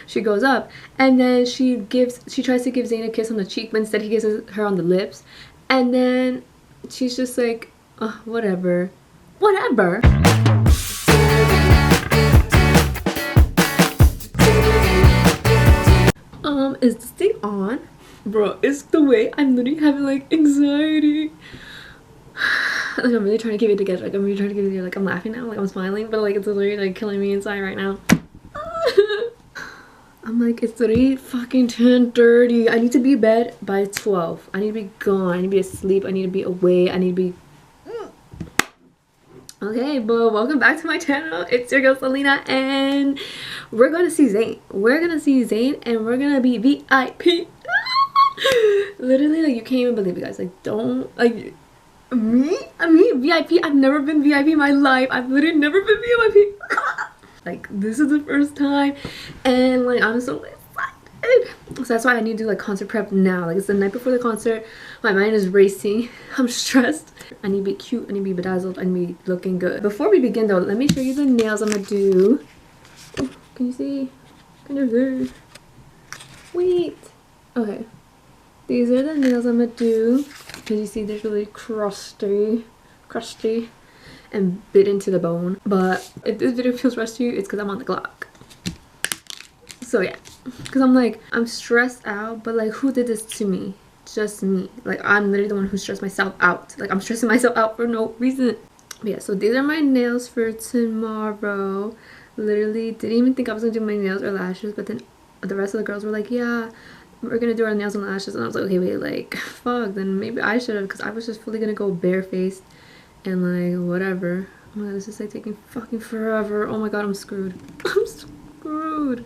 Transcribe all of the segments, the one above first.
She goes up, and then she tries to give Zayn a kiss on the cheek, but instead he kisses her on the lips. And then she's just like, oh, whatever. Whatever. Is this thing on? Bro, it's the way I'm literally having like anxiety. Like I'm really trying to keep it together. Like I'm really trying to keep it together. Like I'm laughing now, like I'm smiling, but like it's literally like killing me inside right now. I'm like, it's literally fucking 10:30. I need to be in bed by 12. I need to be gone. I need to be asleep. I need to be away. I need to be... Okay, but welcome back to my channel. It's your girl Selena, and we're gonna see Zayn. We're gonna see Zayn, and we're gonna be VIP. Literally, like, you can't even believe it, guys. Like, don't, like, me VIP. I've never been VIP in my life. I've literally never been VIP. Like, this is the first time, and like, I'm so excited. So that's why I need to do like concert prep now. Like, it's the night before the concert. My mind is racing. I'm stressed. I need to be cute. I need to be bedazzled. I need to be looking good. Before we begin though, let me show you the nails I'm gonna do. Oh, can you see? Can you see? Wait. Okay. These are the nails I'm gonna do. Can you see they're really crusty and bit into the bone? But if this video feels rushed to you, it's because I'm on the clock. So yeah, because I'm like, I'm stressed out, but like, who did this to me? Just me. Like, I'm literally the one who stressed myself out. Like, I'm stressing myself out for no reason. But yeah, so these are my nails for tomorrow. Literally didn't even think I was gonna do my nails or lashes, but then the rest of the girls were like, yeah, we're gonna do our nails and lashes, and I was like, okay, wait, like, fuck, then maybe I should have, because I was just fully gonna go barefaced and like whatever. Oh my god, this is like taking fucking forever. Oh my god, I'm screwed. I'm screwed.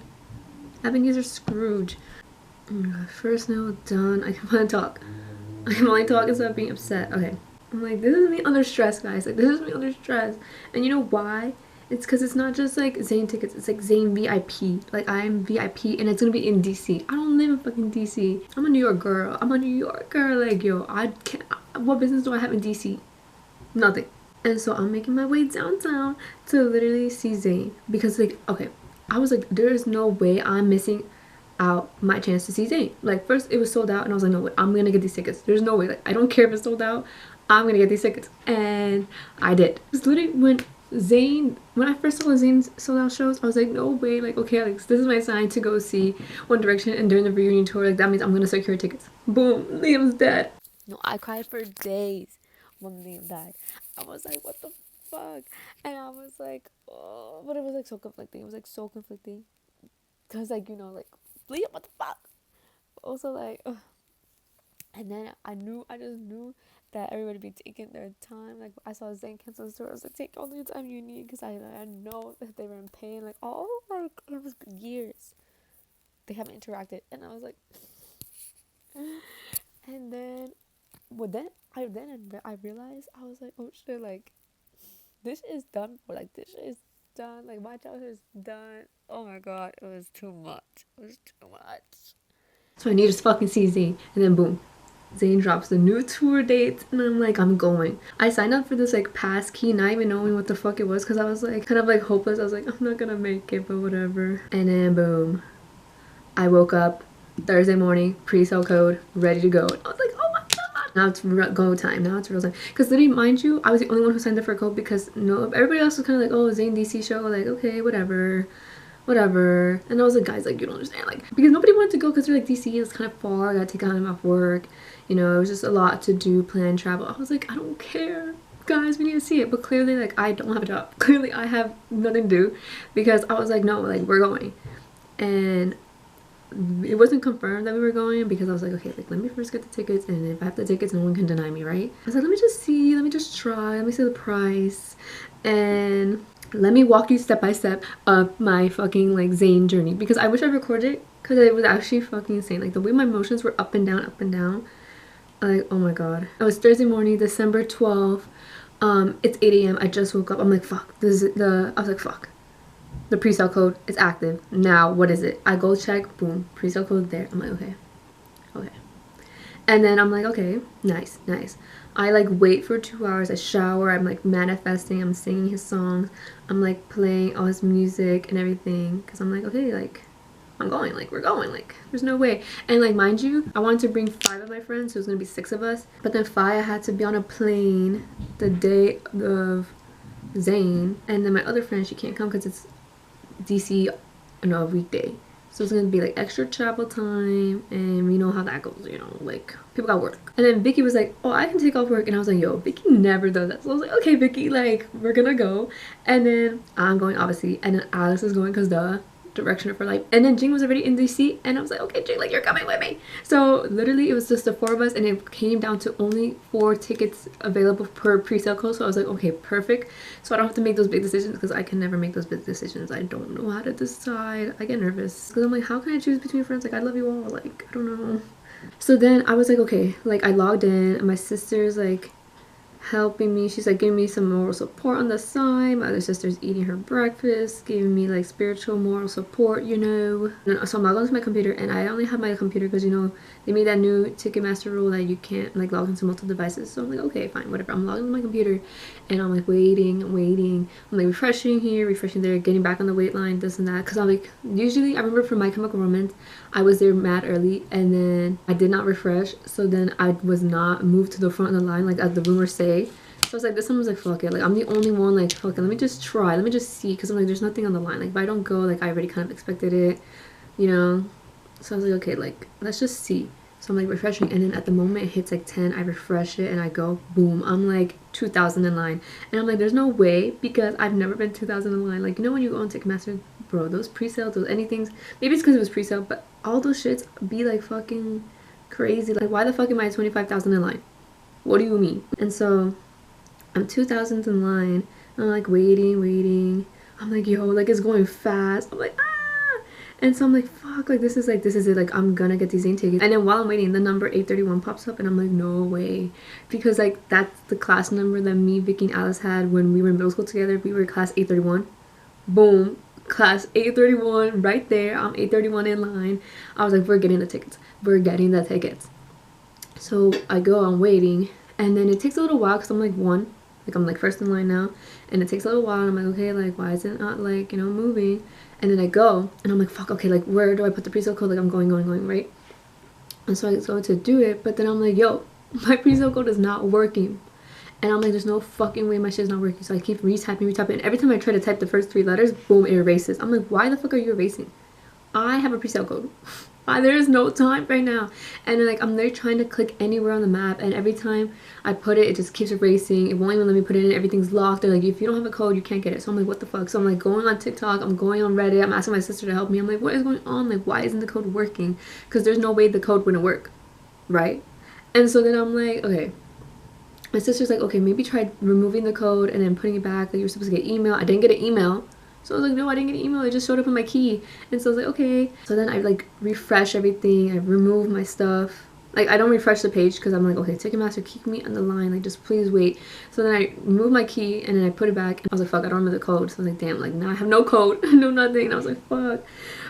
Avenues are Scrooge. Oh my god, first nail done. I can only talk. I can only talk instead of being upset. Okay. I'm like, this is me under stress, guys. Like, this is me under stress. And you know why? It's because it's not just like Zayn tickets. It's like Zayn VIP. Like, I'm VIP, and it's gonna be in DC. I don't live in fucking DC. I'm a New York girl. I'm a New York girl. Like, yo, I can't. What business do I have in DC? Nothing. And so I'm making my way downtown to literally see Zayn, because like, okay, I was like, there is no way I'm missing out my chance to see Zayn. Like, first it was sold out, and I was like, no way, I'm gonna get these tickets. There's no way. Like, I don't care if it's sold out, I'm gonna get these tickets. And I did. It's literally when I first saw Zayn's sold out shows, I was like, no way. Like, okay, Alex, this is my sign to go see One Direction, and during the reunion tour, like, that means I'm gonna secure tickets. Boom, Liam's dead. No, I cried for days when Liam died. I was like, what the fuck? And I was like, oh, but it was like so conflicting. It was like so conflicting, because like, you know, like, Liam, what the fuck? But also like, ugh. And then I just knew that everybody be taking their time. Like, I saw Zayn cancel his tour. I was like, take all the time you need, because I know that they were in pain. Like, oh, like, it was years they haven't interacted, and I was like, and then, well, then I realized, I was like, oh shit, like, this is done for. Like, this is done. Like, my childhood is done. Oh my god, it was too much. It was too much. So I need to fucking see Zayn, and then boom, Zayn drops the new tour dates, and I'm like, I'm going. I signed up for this like pass key, not even knowing what the fuck it was, because I was like kind of like hopeless. I was like, I'm not gonna make it, but whatever. And then boom, I woke up Thursday morning, pre-sale code, ready to go. And I was like, oh my god, now it's go time. Now it's real time. Because literally, mind you, I was the only one who signed up for a code, because no, everybody else was kind of like, oh, Zayn DC show, like, okay, whatever. And I was like, guys, like, you don't understand, like, because nobody wanted to go, because they're like, DC is kind of far, I gotta take time off work, you know, it was just a lot to do, plan travel. I was like, I don't care, guys, we need to see it. But clearly, like, I don't have a job. Clearly I have nothing to do, because I was like, no, like, we're going. And it wasn't confirmed that we were going, because I was like, okay, like, let me first get the tickets, and if I have the tickets, no one can deny me, right? I was like, let me just see, let me just try, let me see the price, and let me walk you step by step of my fucking like Zayn journey, because I wish I recorded it, because it was actually fucking insane. Like, the way my emotions were up and down, like, oh my god. It was Thursday morning, December 12th. It's 8 a.m. I just woke up. I'm like, fuck, this is I was like, fuck, the pre-sale code is active now. What is it? I go check, boom, pre-sale code there. I'm like, okay. And then I'm like, okay, nice. I like wait for 2 hours, I shower, I'm like manifesting, I'm singing his songs, I'm like playing all his music and everything, because I'm like, okay, like, I'm going, like, we're going, like, there's no way. And like, mind you, I wanted to bring 5 of my friends, so it was gonna be 6 of us, but then 5 had to be on a plane the day of Zayn, and then my other friend, she can't come because it's DC on a weekday, so it's gonna be like extra travel time, and you know how that goes, you know, like people got work. And then Vicky was like, oh, I can take off work, and I was like, yo, Vicky never does that. So I was like, okay, Vicky, like, we're gonna go. And then I'm going, obviously, and then Alice is going because the direction of her life. And then Jing was already in DC, and I was like, okay, Jing, like, you're coming with me. So literally it was just the 4 of us, and it came down to only 4 tickets available per pre-sale code. So I was like, okay, perfect, so I don't have to make those big decisions, because I can never make those big decisions. I don't know how to decide. I get nervous because I'm like, how can I choose between friends? Like, I love you all, like, I don't know. So then I was like, okay, like, I logged in, and my sister's like helping me. She's like giving me some moral support on the side. My other sister's eating her breakfast, giving me like spiritual moral support, you know. And so I'm logged onto my computer, and I only have my computer because, you know, they made that new Ticketmaster rule that you can't like log into multiple devices. So I'm like, okay, fine, whatever. I'm logged into my computer, and I'm like waiting. I'm like refreshing here, refreshing there, getting back on the wait line, this and that. Because I'm like, usually I remember for My Chemical Romance, I was there mad early, and then I did not refresh, so then I was not moved to the front of the line like as the rumors say. So I was like, this one was like, fuck it, like, I'm the only one, like, fuck it, let me just try, let me just see, because I'm like, there's nothing on the line. Like, if I don't go, like, I already kind of expected it, you know. So I was like, okay, like, let's just see. So I'm like refreshing, and then at the moment it hits like 10, I refresh it, and I go, boom, I'm like 2,000 in line. And I'm like, there's no way, because I've never been 2,000 in line. Like, you know, when you go on Ticketmaster, bro, those pre-sales, those anythings, maybe it's because it was pre-sale, but all those shits be like fucking crazy. Like, why the fuck am I 25,000 in line? What do you mean? And so I'm 2,000 in line, and I'm like waiting. I'm like, yo, like, it's going fast. I'm like, ah. And so I'm like, fuck, like, this is it, like, I'm gonna get these Zayn tickets. And then while I'm waiting, the number 831 pops up, and I'm like, no way, because like, that's the class number that me, Vicky, and Alice had when we were in middle school together. We were class 831. Boom, class 831 right there. I'm 831 in line. I was like, we're getting the tickets, so I go, I'm waiting, and then it takes a little while because I'm like first in line now, and it takes a little while, and I'm like, okay, like, why is it not, like, you know, moving? And then I go, and I'm like, fuck, okay, like, where do I put the pre-sale code? Like, I'm going, right? And so I go to do it, but then I'm like, yo, my pre-sale code is not working. And I'm like, there's no fucking way my shit's not working. So I keep retyping, and every time I try to type the first 3 letters, boom, it erases. I'm like, why the fuck are you erasing? I have a pre-sale code. There is no time right now. And then, like, I'm there trying to click anywhere on the map, and every time I put it, it just keeps erasing. It won't even let me put it in. Everything's locked. They're like, if you don't have a code, you can't get it. So I'm like, what the fuck? So I'm like going on TikTok, I'm going on Reddit, I'm asking my sister to help me. I'm like, what is going on? Like, why isn't the code working? Because there's no way the code wouldn't work, right? And so then I'm like, okay. My sister's like, okay, maybe try removing the code and then putting it back. Like, you're supposed to get email. I didn't get an email. So I was like, no, I didn't get an email. It just showed up on my key. And so I was like, okay. So then I like refresh everything. I remove my stuff. Like, I don't refresh the page because I'm like, okay, Ticketmaster, keep me on the line. Like, just please wait. So then I remove my key, and then I put it back. And I was like, fuck, I don't remember the code. So I was like, damn, like, now I have no code. No nothing. And I was like, fuck.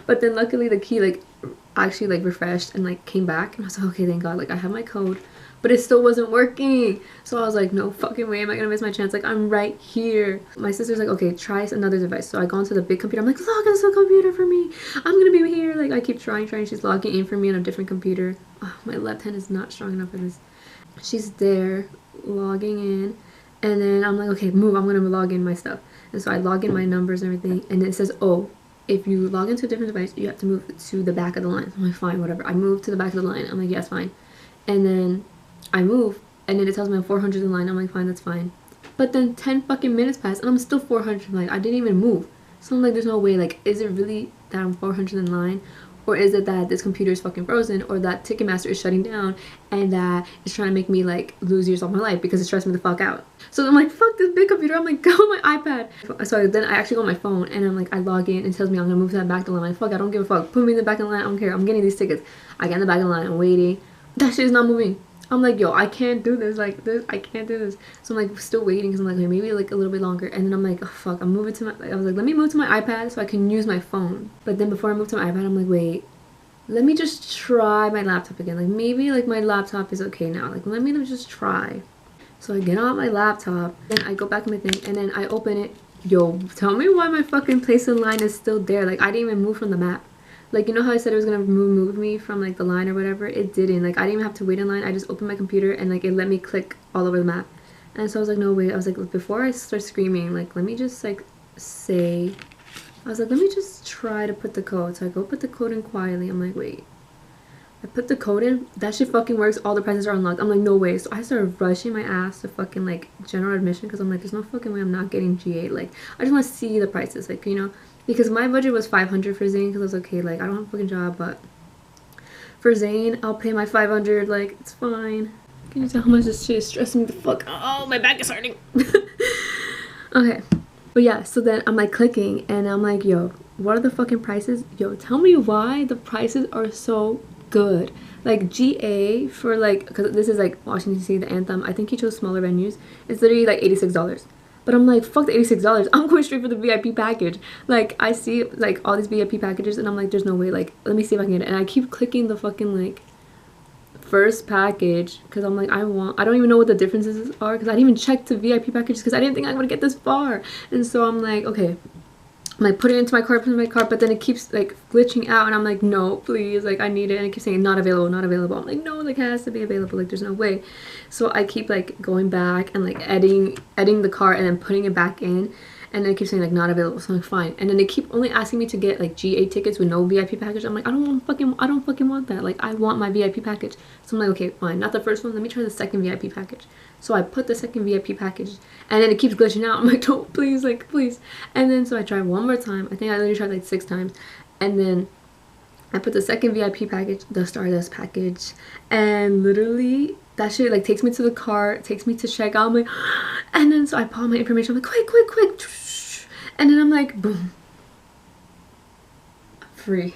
But then luckily the key like actually like refreshed and like came back. And I was like, okay, thank God. Like, I have my code. But it still wasn't working. So I was like, no fucking way am I gonna miss my chance. Like, I'm right here. My sister's like, okay, try another device. So I go onto the big computer. I'm like, log into the computer for me. I'm gonna be here. Like, I keep trying. She's logging in for me on a different computer. Oh, my left hand is not strong enough for this. She's there logging in. And then I'm like, okay, move. I'm gonna log in my stuff. And so I log in my numbers and everything. And it says, oh, if you log into a different device, you have to move to the back of the line. I'm like, fine, whatever. I move to the back of the line. I'm like, yes, fine. And then I move, and then it tells me I'm 400 in line. I'm like, fine, that's fine. But then 10 fucking minutes pass, and I'm still 400 in line. I didn't even move. So I'm like, there's no way. Like, is it really that I'm 400 in line? Or is it that this computer is fucking frozen? Or that Ticketmaster is shutting down, and that it's trying to make me, like, lose years of my life because it stressed me the fuck out? So I'm like, fuck this big computer. I'm like, go on my iPad. So then I actually go on my phone, and I'm like, I log in, and it tells me I'm gonna move to that back of the line. I'm like, fuck, I don't give a fuck. Put me in the back of the line. I don't care. I'm getting these tickets. I get in the back of the line. I'm waiting. That shit is not moving. I'm like, yo, I can't do this, like, I can't do this. So I'm like still waiting, because I'm like, okay, maybe like a little bit longer. And then I'm like, oh fuck, I'm moving to my, I was like, let me move to my iPad so I can use my phone. But then before I move to my iPad, I'm like, wait, let me just try my laptop again. Like, maybe like my laptop is okay now. Like, let me just try. So I get on my laptop, then I go back in my thing, and then I open it. Yo, tell me why my fucking place in line is still there. Like, I didn't even move from the map. Like, you know how I said it was gonna remove me from like the line or whatever? It didn't. Like, I didn't even have to wait in line. I just opened my computer and like it let me click all over the map. And so I was like, no, wait. I was like, before I start screaming, like, let me just like say, I was like, let me just try to put the code. So I go put the code in quietly. I'm like, wait. I put the code in. That shit fucking works. All the prices are unlocked. I'm like, no way. So I started rushing my ass to fucking like general admission because I'm like, there's no fucking way I'm not getting G8. Like, I just want to see the prices. Like, you know, because my budget was 500 for Zayn because I was okay. Like, I don't have a fucking job, but for Zayn, I'll pay my 500. Like, it's fine. Can you tell how much this shit is stressing me the fuck? Oh, my back is hurting. Okay. But yeah, so then I'm like clicking and I'm like, yo, what are the fucking prices? Yo, tell me why the prices are so good. Like GA for like, because this is like Washington DC, the anthem, I think he chose smaller venues. It's literally like $86. But I'm like, fuck the $86. I'm going straight for the VIP package. Like, I see like all these VIP packages and I'm like, there's no way. Like, let me see if I can get it. And I keep clicking the fucking like first package because I'm like, I don't even know what the differences are because I didn't even check the VIP packages because I didn't think I would get this far. And so I'm like, okay, I'm like, put it into my cart, but then it keeps like glitching out and I'm like, no, please, like I need it, and it keeps saying not available, not available. I'm like, no, like it has to be available, like there's no way. So I keep like going back and like editing the cart and then putting it back in, and then it keeps saying like not available. So I'm like, fine. And then they keep only asking me to get like GA tickets with no VIP package. I'm like, I don't fucking want that. Like, I want my VIP package. So I'm like, okay, fine, not the first one, let me try the second VIP package. So I put the second VIP package and then it keeps glitching out. I'm like, don't, please, like, please. And then so I tried one more time. I think I literally tried like 6 times. And then I put the second VIP package, the Stardust package. And literally that shit like takes me to the cart, takes me to check out. I'm like, and then so I put all my information. I'm like, quick. And then I'm like, boom. I'm free.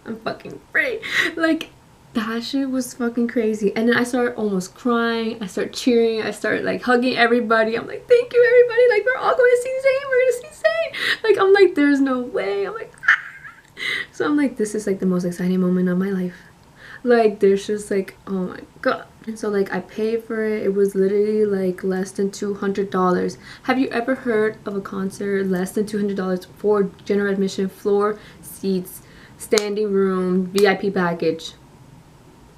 I'm fucking free. Like, that shit was fucking crazy. And then I start almost crying. I start cheering. I start like hugging everybody. I'm like, thank you everybody. Like, we're all going to see Zayn. We're going to see Zayn. Like, I'm like, there's no way. I'm like, ah. So I'm like, this is like the most exciting moment of my life. Like, there's just like, oh my god. And so like I paid for it. It was literally like less than $200. Have you ever heard of a concert less than $200 for general admission, floor seats, standing room, VIP package?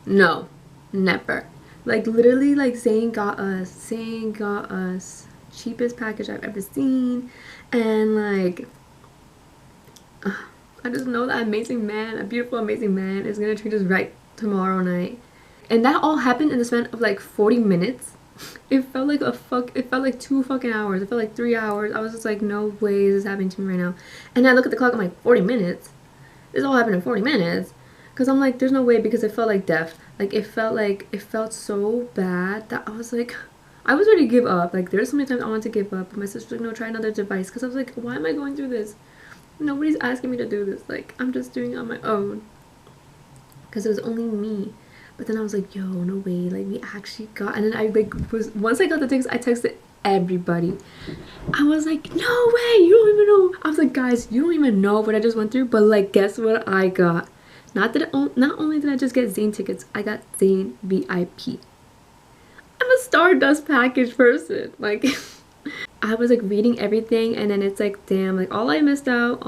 No, never. Like, literally, like, Zayn got us cheapest package I've ever seen. And like, I just know that amazing man, a beautiful amazing man, is gonna treat us right tomorrow night. And that all happened in the span of like 40 minutes. It felt like it felt like 2 fucking hours. It felt like 3 hours. I was just like, no way is this happening to me right now. And then I look at the clock, I'm like, 40 minutes? This all happened in 40 minutes? Because I'm like, there's no way, because it felt like death. Like, it felt so bad that I was like, I was ready to give up. Like, there's so many times I wanted to give up. But my sister's like, no, try another device. Because I was like, why am I going through this? Nobody's asking me to do this. Like, I'm just doing it on my own. Because it was only me. But then I was like, yo, no way. Like, we actually got... And then I, like, once I got the tickets, I texted everybody. I was like, no way. You don't even know. I was like, guys, you don't even know what I just went through. But, like, guess what I got? Not only did I just get Zayn tickets, I got Zayn VIP. I'm a Stardust package person. Like, I was like reading everything, and then it's like, damn, like all I missed out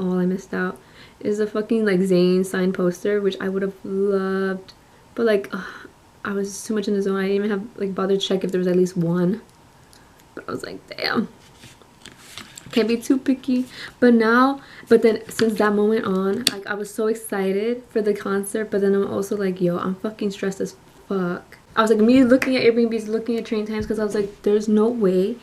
is the fucking like Zayn signed poster, which I would have loved. But like, I was too much in the zone. I didn't even have like bothered to check if there was at least one. But I was like, damn. Can't be too picky. But then since that moment on, like, I was so excited for the concert, but then I'm also like, yo, I'm fucking stressed as fuck. I was like me looking at Airbnbs, looking at train times, because I was like, there's no way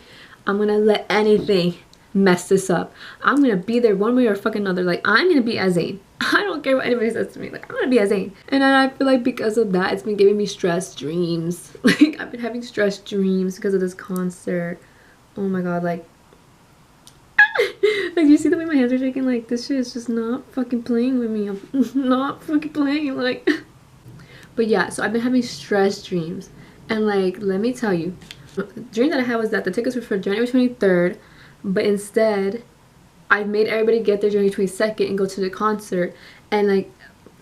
I'm gonna let anything mess this up. I'm gonna be there one way or fucking another. Like, I'm gonna be as Zayn. I don't care what anybody says to me. Like, I'm gonna be as Zayn. And then I feel like because of that, it's been giving me stress dreams. Like, I've been having stress dreams because of this concert. Oh my god, like like, you see the way my hands are shaking? Like, this shit is just not fucking playing with me. I'm not fucking playing, like. But yeah, so I've been having stress dreams. And like, let me tell you, the dream that I had was that the tickets were for January 23rd, but instead I made everybody get there January 22nd and go to the concert. And like,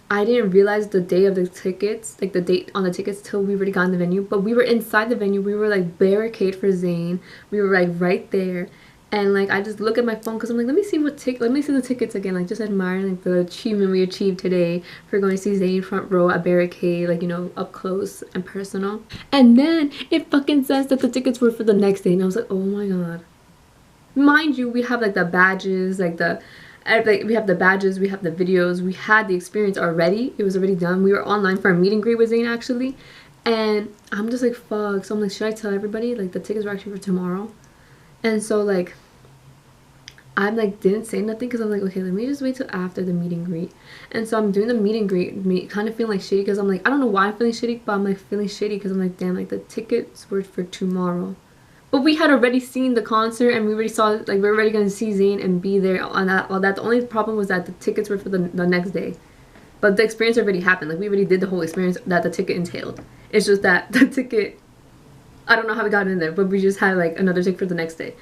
I didn't realize the day of the tickets, like the date on the tickets, till we already got in the venue. But we were inside the venue. We were like barricade for Zayn. We were like right there. And like I just look at my phone because I'm like, let me see the tickets again, like just admiring like the achievement we achieved today for going to see Zayn front row at Barricade, like, you know, up close and personal. And then it fucking says that the tickets were for the next day, and I was like, oh my god. Mind you, we have like the badges, we have the badges, we have the videos, we had the experience already. It was already done. We were online for a meet and greet with Zayn actually, and I'm just like, fuck. So I'm like, should I tell everybody like the tickets were actually for tomorrow? And so like I'm like didn't say nothing because I'm like, okay, let me just wait till after the meet and greet. And so I'm doing the meet and greet, kind of feeling like shitty because I'm like, I don't know why I'm feeling shitty, but I'm like feeling shitty because I'm like, damn, like the tickets were for tomorrow. But we had already seen the concert and we already saw, like, we were already going to see Zayn and be there on that. Well, that the only problem was that the tickets were for the next day. But the experience already happened. Like, we already did the whole experience that the ticket entailed. It's just that the ticket, I don't know how we got in there, but we just had, like, another ticket for the next day.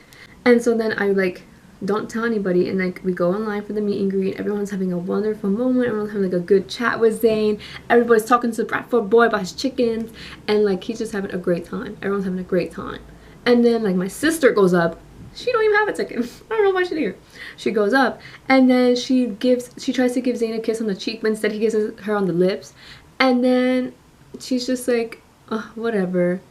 And so then I, like, don't tell anybody, and, like, we go online for the meet and greet. Everyone's having a wonderful moment. Everyone's having, like, a good chat with Zayn. Everybody's talking to the Bradford boy about his chickens. And, like, he's just having a great time. Everyone's having a great time. And then like my sister goes up, she don't even have a ticket. I don't know why she's here. She goes up and then she tries to give Zayn a kiss on the cheek, but instead he kisses her on the lips. And then she's just like, oh, whatever.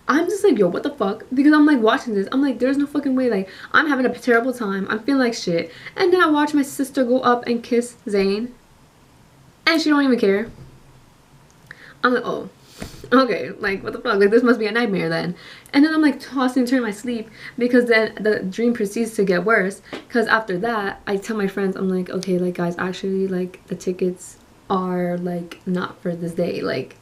I'm just like, yo, what the fuck? Because I'm like watching this, I'm like, there's no fucking way. Like, I'm having a terrible time, I'm feeling like shit, and then I watch my sister go up and kiss Zayn and she don't even care. I'm like, oh, okay, like what the fuck, like this must be a nightmare then. And then I'm like tossing and turning my sleep because then the dream proceeds to get worse, because after that I tell my friends, I'm like, okay, like guys, actually like the tickets are like not for this day, like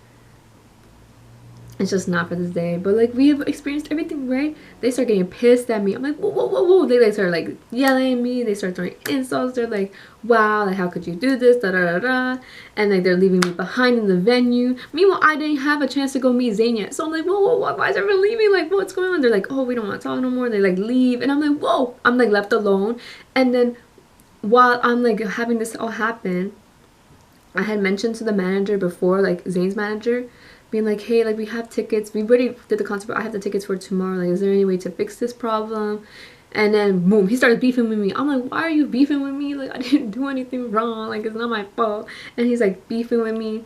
it's just not for this day. But like we have experienced everything, right? They start getting pissed at me. I'm like, whoa, whoa, whoa, whoa. They like start like yelling at me. They start throwing insults. They're like, wow, like how could you do this, da da da da. And like they're leaving me behind in the venue. Meanwhile, I didn't have a chance to go meet Zayn yet. So I'm like, whoa, whoa, whoa, why is everyone leaving? Like, what's going on? They're like, oh, we don't want to talk no more. They like leave, and I'm like, whoa. I'm like left alone. And then while I'm like having this all happen, I had mentioned to the manager before, like Zayn's manager, being like, hey, like we have tickets, we already did the concert, but I have the tickets for tomorrow, like is there any way to fix this problem? And then boom, he started beefing with me. I'm like, why are you beefing with me? Like I didn't do anything wrong, like it's not my fault. And he's like beefing with me,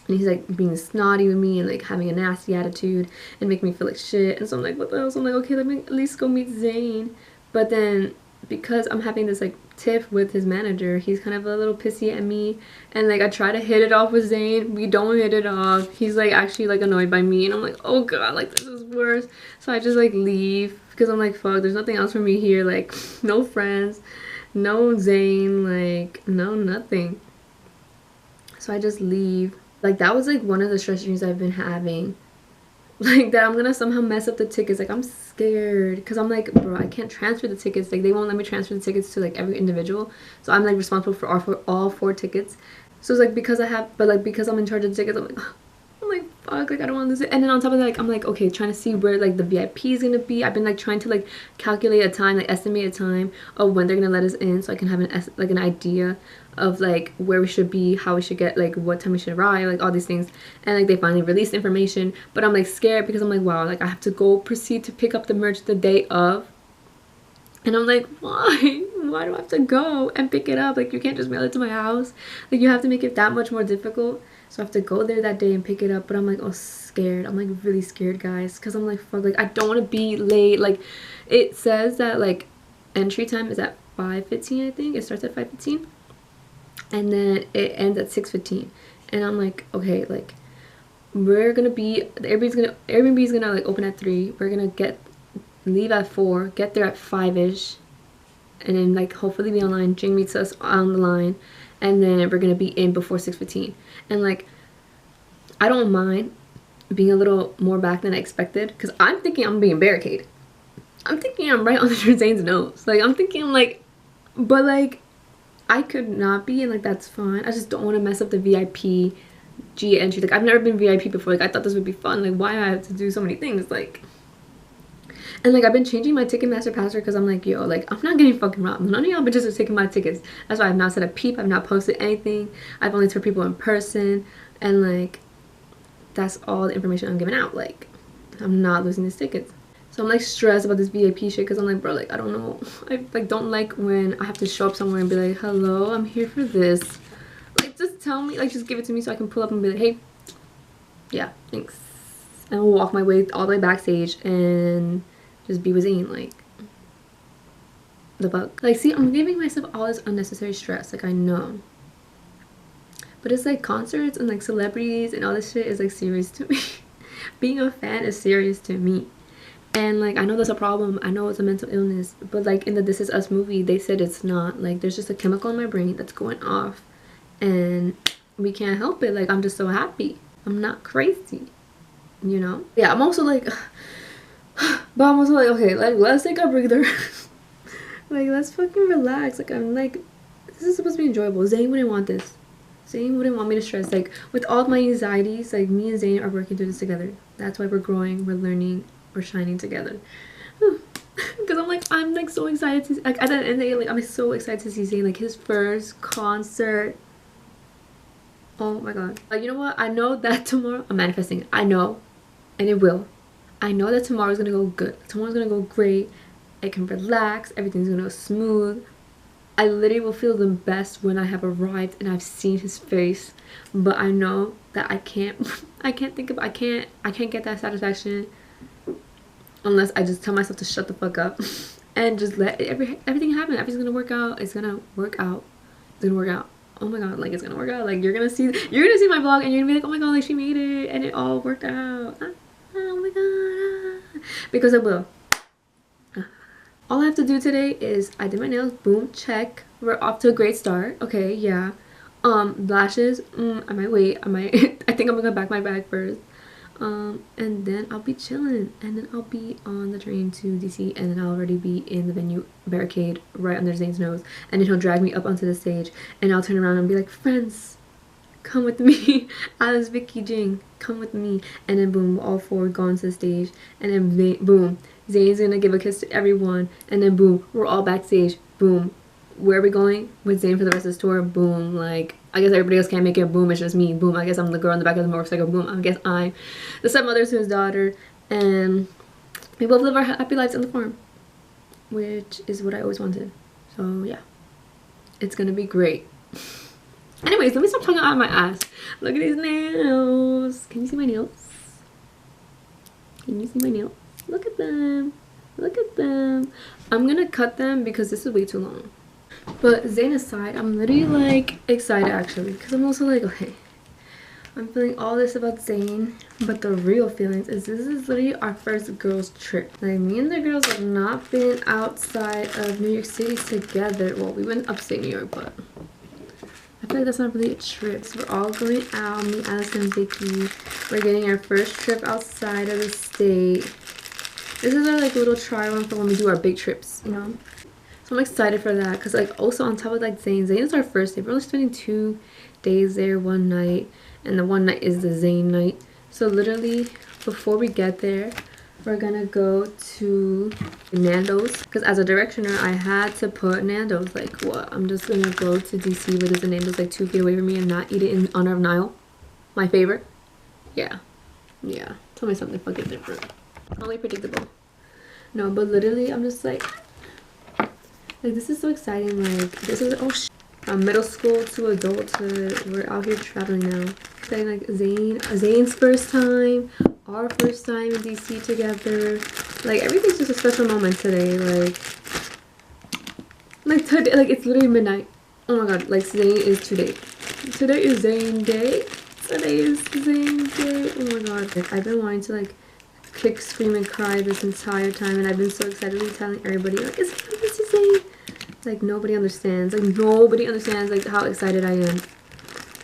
and he's like being snotty with me and like having a nasty attitude and making me feel like shit. And so I'm like, what the hell? So I'm like, okay, let me at least go meet Zayn. But then because I'm having this like tiff with his manager, he's kind of a little pissy at me, and like I try to hit it off with Zayn, we don't hit it off. He's like actually like annoyed by me, and I'm like, oh god, like this is worse. So I just like leave because I'm like, fuck, there's nothing else for me here, like no friends, no Zayn, like no nothing. So I just leave. Like that was like one of the stress dreams I've been having, like that I'm gonna somehow mess up the tickets. Like I'm scared because I'm like, bro, I can't transfer the tickets. Like they won't let me transfer the tickets to like every individual, so I'm like responsible for all four tickets. So it's like because because I'm in charge of the tickets, I'm like fuck, like I don't want to lose it. And then on top of that, like I'm like, okay, trying to see where like the VIP is gonna be. I've been like trying to like calculate a time, like estimate a time of when they're gonna let us in, so I can have an idea of like where we should be, how we should get, like what time we should arrive, like all these things. And like they finally released information, but I'm like scared because I'm like, wow, like I have to go proceed to pick up the merch the day of, and I'm like, why do I have to go and pick it up? Like you can't just mail it to my house, like you have to make it that much more difficult. So I have to go there that day and pick it up. But I'm like, oh, scared. I'm like really scared, guys, because I'm like, fuck, like I don't want to be late. Like it says that like entry time is at 5:15, I think it starts at 5:15, and then it ends at 6:15. And I'm like, okay, like we're gonna be, Airbnb's gonna like open at 3. We're gonna leave at 4, get there at 5ish, and then like hopefully be online. Jing meets us on the line, and then we're gonna be in before 6:15. And like I don't mind being a little more back than I expected, because I'm thinking I'm being barricaded. I'm thinking I'm right under Zayn's nose. Like I'm thinking like, but like I could not be, and like that's fine. I just don't want to mess up the VIP G entry. Like I've never been VIP before. Like I thought this would be fun. Like why do I have to do so many things? Like, and like I've been changing my Ticketmaster password because I'm like, yo, like I'm not getting fucking robbed. None of y'all bitches are taking my tickets. That's why I've not said a peep. I've not posted anything. I've only told people in person, and like that's all the information I'm giving out. Like I'm not losing these tickets. So I'm like stressed about this VIP shit because I'm like, bro, like I don't know. I like don't like when I have to show up somewhere and be like, hello, I'm here for this. Like just tell me, like just give it to me so I can pull up and be like, hey, yeah, thanks. And we'll walk my way all the way backstage and just be with Zayn, like the fuck. Like see, I'm giving myself all this unnecessary stress, like I know. But it's like concerts and like celebrities and all this shit is like serious to me. Being a fan is serious to me. And like I know that's a problem, I know it's a mental illness, but like in the This Is Us movie they said it's not. Like there's just a chemical in my brain that's going off and we can't help it. Like I'm just so happy, I'm not crazy, you know. Yeah, I'm also like but I'm also like, okay, like let's take a breather. Like let's fucking relax. Like I'm like, this is supposed to be enjoyable. Zayn wouldn't want this. Zayn wouldn't want me to stress. Like with all of my anxieties, like me and Zayn are working through this together. That's why we're growing, we're learning, we're shining together. Because I'm like so excited to, like at the end of the day, like I'm so excited to see Zayn, like his first concert. Oh my god. Like you know what, I know that tomorrow, I'm manifesting it, I know, and it will. I know that tomorrow's gonna go good, tomorrow's gonna go great. I can relax, everything's gonna go smooth. I literally will feel the best when I have arrived and I've seen his face. But I know that I can't get that satisfaction unless I just tell myself to shut the fuck up and just let everything happen. Everything's gonna work out. It's gonna work out. It's gonna work out. Oh my god, like it's gonna work out. Like you're gonna see my vlog and you're gonna be like, oh my god, like she made it and it all worked out. Oh my god, because it will. All I have to do today is I did my nails, boom, check. We're off to a great start. Okay, yeah. Lashes, I might wait. I think I'm gonna pack my bag first. And then I'll be chilling, and then I'll be on the train to DC, and then I'll already be in the venue barricade right under Zayn's nose, and then he'll drag me up onto the stage, and I'll turn around and be like, friends, come with me. Alice, Vicky, Jing, come with me. And then boom, all four go onto the stage, and then boom, Zayn's gonna give a kiss to everyone, and then boom, we're all backstage. Boom, where are we going with Zayn for the rest of this tour? Boom, like I guess everybody else can't make it. Boom, it's just me. Boom, I guess I'm the girl in the back of the motorcycle. Boom, I guess I'm the stepmother to his daughter, and we both live our happy lives on the farm, which is what I always wanted. So yeah, it's gonna be great. Anyways, let me stop talking out of my ass. Look at these nails. Can you see my nails? Can you see my nails? Look at them. Look at them. I'm gonna cut them because this is way too long. But Zayn aside, I'm literally like excited actually, because I'm also like, okay, I'm feeling all this about Zayn, but the real feelings is this is literally our first girls trip. Like me and the girls have not been outside of New York City together. Well, we went upstate New York, but I feel like that's not really a trip. So we're all going out, me, Alice, and Vicky. We're getting our first trip outside of the state. This is our like little try run for when we do our big trips, you know. So I'm excited for that, because like also on top of like Zayn is our first day. We're only spending 2 days there, 1 night, and the 1 night is the Zayn night. So literally before we get there, we're gonna go to Nando's, because as a directioner I had to put Nando's. Like what, I'm just gonna go to DC where there's a Nando's like 2 feet away from me and not eat it in honor of Niall, my favorite. Yeah, tell me something fucking different. Only predictable. No, but literally I'm just like this is so exciting. Like this is from middle school to adulthood, we're out here traveling now. Exciting, like Zayn's first time, our first time in DC together. Like everything's just a special moment today. Like today, like it's literally midnight. Oh my god, like Zayn is today. Today is Zayn day. Today is Zayn day. Oh my god, like I've been wanting to like kick, scream, and cry this entire time, and I've been so excitedly telling everybody like it's Zayn. Like nobody understands. Like nobody understands like how excited I am,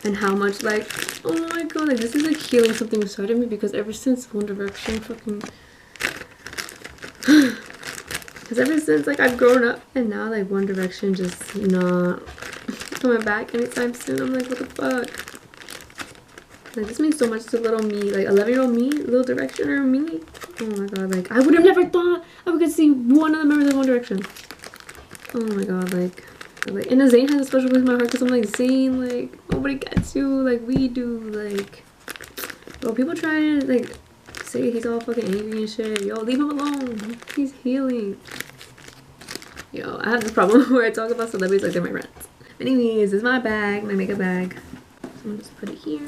and how much like, oh my god, like this is like healing something inside of me, because ever since One Direction fucking because ever since like I've grown up, and now like One Direction just not coming back anytime soon. I'm like, what the fuck. Like this means so much to little me, like 11-year-old me, little Directioner me. Oh my god, like I would have never thought I would get to see one of the members of One Direction. Oh my god, like and Zayn has a special place in my heart, because I'm like, Zayn, like nobody gets you like we do. Like well, people try to like say he's all fucking angry and shit. Yo, leave him alone. He's healing. Yo, I have this problem where I talk about celebrities like they're my friends. Anyways, this is my bag, my makeup bag. So I'm gonna just put it here.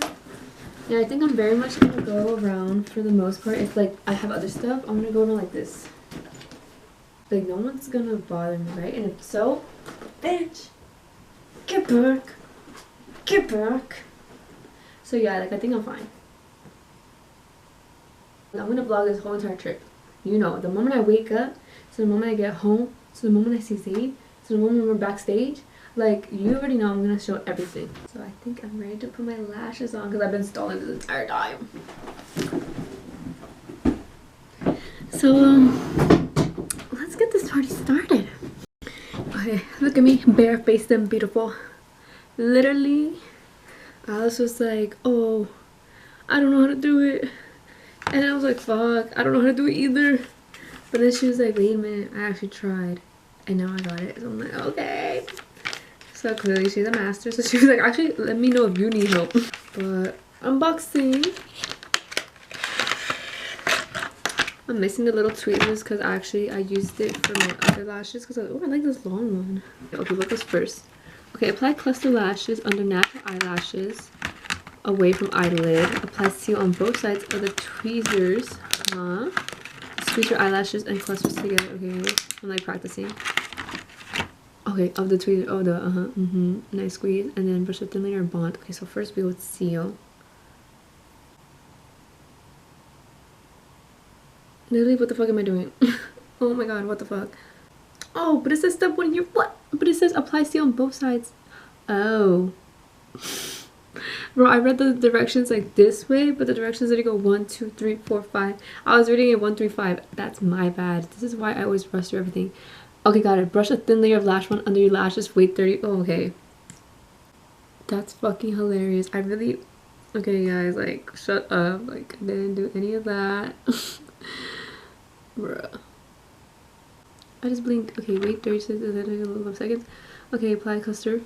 Yeah, I think I'm very much gonna go around for the most part. If like I have other stuff, I'm gonna go around like this. Like no one's gonna bother me, right? And if so, bitch, get back. Get back. So yeah, like I think I'm fine. I'm gonna vlog this whole entire trip. You know, the moment I wake up, to the moment I get home, to the moment I see Zayn, to the moment we're backstage, like you already know I'm gonna show everything. So I think I'm ready to put my lashes on because I've been stalling this entire time. So let's get this party started. Okay, look at me, barefaced and beautiful. Literally, Alice was like, oh, I don't know how to do it. And I was like, fuck, I don't know how to do it either. But then she was like, wait a minute, I actually tried. And now I got it. So I'm like, okay. So clearly she's a master. So she was like, actually, let me know if you need help. But unboxing. I'm missing the little tweezers because actually I used it for my other lashes. Because I like this long one. Okay, what goes first? Okay, apply cluster lashes under natural eyelashes. Away from eyelid. Apply seal on both sides of the tweezers. Squeeze your eyelashes and clusters together. Okay, I'm like practicing. Okay, of the tweezer. Oh, the nice squeeze, and then brush a thin layer of bond. Okay, so first we would seal. Literally, what the fuck am I doing? Oh my god, what the fuck? Oh, but it says step 1 here. What? But it says apply seal on both sides. Oh. Bro, I read the directions like this way, but the directions that go 1, 2, 3, 4, 5. I was reading it 1, 3, 5. That's my bad. This is why I always rush through everything. Okay, got it. Brush a thin layer of lash bond under your lashes. Wait 30. Oh, okay. That's fucking hilarious. I really... Okay, guys, like, shut up. Like, I didn't do any of that. Bruh. I just blinked. Okay, wait 36 seconds. Okay, apply cluster.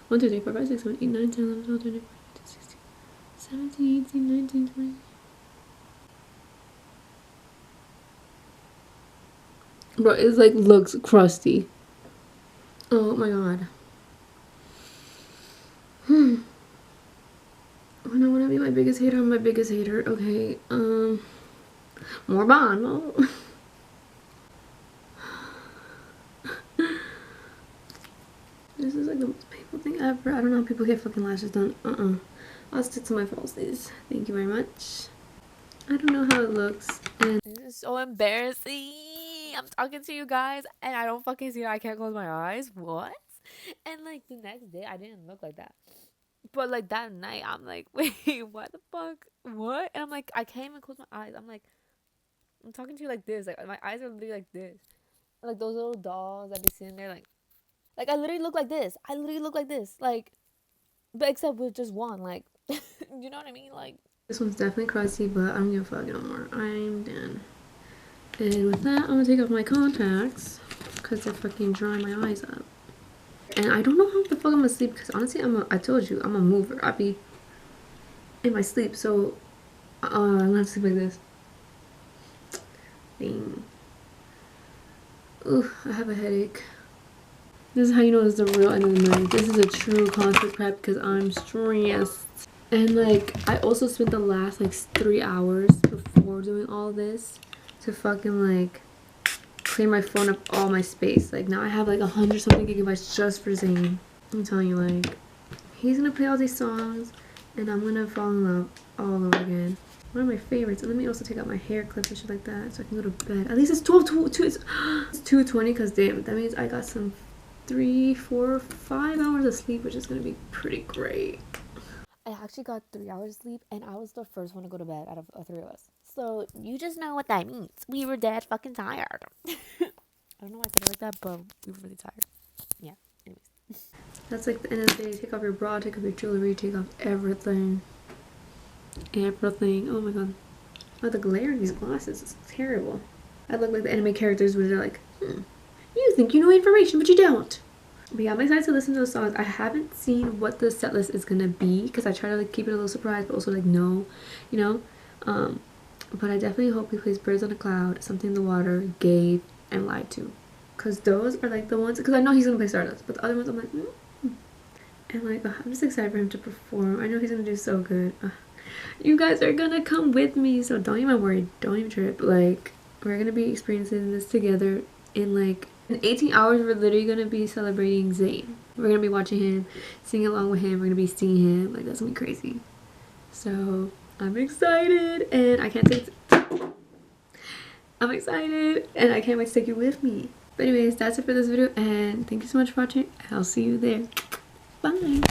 1, 2, 3, 4, 5, 6, 7, 8, 9, 10, 11, 12, 13, 14, 15, 16, 17, 18, 19, 20. Bro, it's like looks crusty. Oh my god. When I want to be my biggest hater, I'm my biggest hater. Okay, more bond. Oh. This is like the most painful thing ever. I don't know how people get fucking lashes done. I'll stick to my falsies. Thank you very much. I don't know how it looks. And this is so embarrassing. I'm talking to you guys and I don't fucking see it. I can't close my eyes. What? And like the next day, I didn't look like that. But like that night, I'm like, wait, what the fuck? What? And I'm like, I can't even close my eyes. I'm like, I'm talking to you like this. Like my eyes are literally like this. Like those little dolls that be sitting there like I literally look like this. I literally look like this. Like, but except with just one. Like, you know what I mean? Like, this one's definitely crusty, but I don't give a fuck no more. I'm done. And with that, I'm gonna take off my contacts because they're fucking drying my eyes up. And I don't know how the fuck I'm gonna sleep because honestly, I told you, I'm a mover. I be in my sleep, so I'm gonna have to sleep like this. Dang. Ooh, I have a headache. This is how you know it's the real end of the night. This is a true concert prep because I'm stressed. And like, I also spent the last like 3 hours before doing all this to fucking like clear my phone up all my space. Like now I have like 100 something gigabytes just for Zayn. I'm telling you, like, he's gonna play all these songs and I'm gonna fall in love all over again. One of my favorites. And let me also take out my hair clips and shit like that so I can go to bed. At least it's 2:20 because damn, that means I got some 3, 4, 5 hours of sleep, which is gonna be pretty great. I actually got 3 hours of sleep and I was the first one to go to bed out of the 3 of us. So you just know what that means. We were dead fucking tired. I don't know why I said it like that, but we were really tired. Yeah, anyways. That's like the end of the day. Take off your bra, take off your jewelry, take off everything. Everything. Oh my god. Oh, the glare in these glasses is terrible. I look like the anime characters where they're like, you think you know information, but you don't. But yeah, I'm excited to listen to the songs. I haven't seen what the set list is gonna be because I try to like keep it a little surprise, but also like know, you know. But I definitely hope he plays Birds on a Cloud, Something in the Water, Gave, and Lied To. Because those are like the ones, because I know he's going to play Stardust, but the other ones I'm like, And like, I'm just excited for him to perform. I know he's going to do so good. You guys are going to come with me, so don't even worry. Don't even trip. Like, we're going to be experiencing this together in like, in 18 hours, we're literally going to be celebrating Zayn. We're going to be watching him, singing along with him. We're going to be seeing him. Like, that's going to be crazy. So, I'm excited, and I can't take I'm excited, and I can't wait to take you with me. But anyways, that's it for this video, and thank you so much for watching. I'll see you there. Bye.